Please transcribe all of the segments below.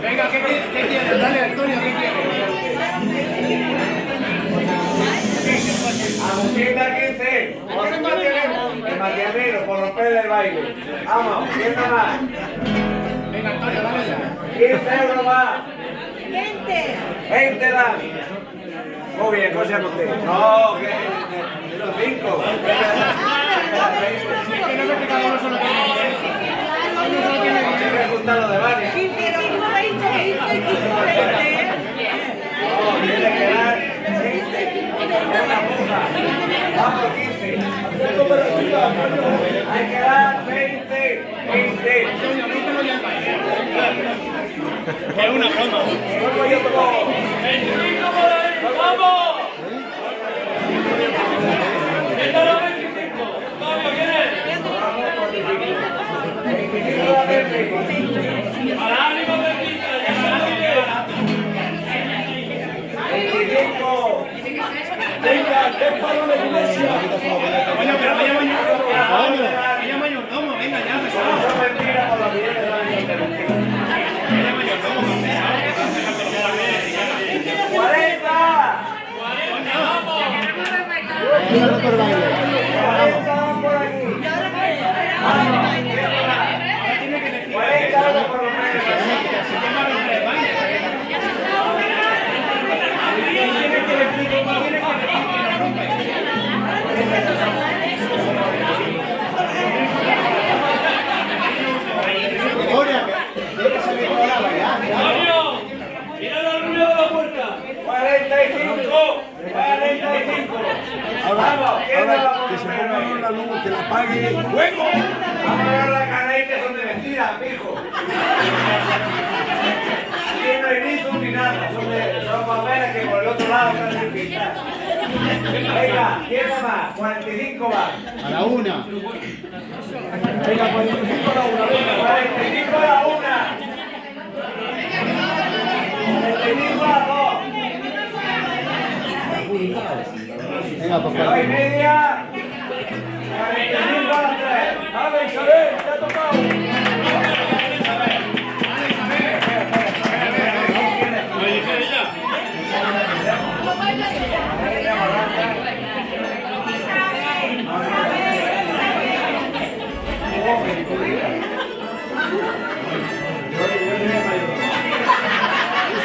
Venga, ¿qué quieres? Dale, Antonio, ¿qué quieres? Agustina 15, el Matianero, por romper el baile. Vamos, ¿quién da más? Venga, Antonio, dale ya. 15 euros más. 20. 20 dan. Muy bien, cosa con usted. No, que los 5. Es que no me pica uno solo tiene 10. Se me gustan los de varios. 15, 20, 20. No, tiene que dar 20. Es una puja. Vamos, 15. Hay que dar 20. 20. Antonio, mételo ya al baile. Es una broma. Vuelvo yo como. ¡Vamos! ¡Esta es la 25! ¡Fabio, quién es! 25 a 20. ¡Para ánimo, Bendita! ¡Ya se lo diré! 25. ¡Venga, qué palo de iglesia! Coño, pero vaya mayordomo, venga ya, pesado. Eso es mentira por la vida de la gente. Vaya mayordomo, pesado. 40. 40, vamos! 40 van por aquí. Vamos. 40 euros por lo menos. Se llama romper el baile. ¡Fabio! ¡Mira la rubia de la puerta! 45. 45. Vamos, ¿quién me va a Que se poner ponga ahí? la luz, que la apague. ¡Fuego! Vamos a ver las canales que son de mentira, mijo. Aquí no hay ni zoom ni nada, son papeles que por el otro lado están sin pintar. Venga, ¿quién va más? 45 va. A la una. Venga, 45 a la una. 45 a la una. 45 a las 2. Venga, pues 2 y media. 45 a las 3. A ver, Isabel, te ha tocado. ¿Lo dije ella?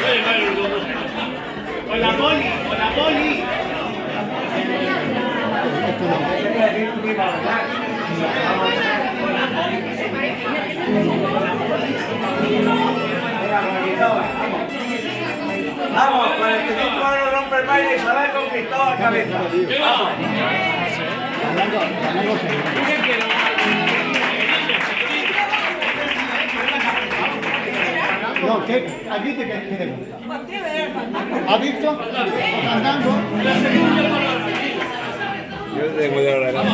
Soy mayordomo. Con la poli, con la poli. Vamos, 45 años rompe el baile y Isabel conquistó a cabeza. Vamos. No, ¿qué? Aquí te quedas. ¿Has visto? Andando. Yo tengo ya la gana.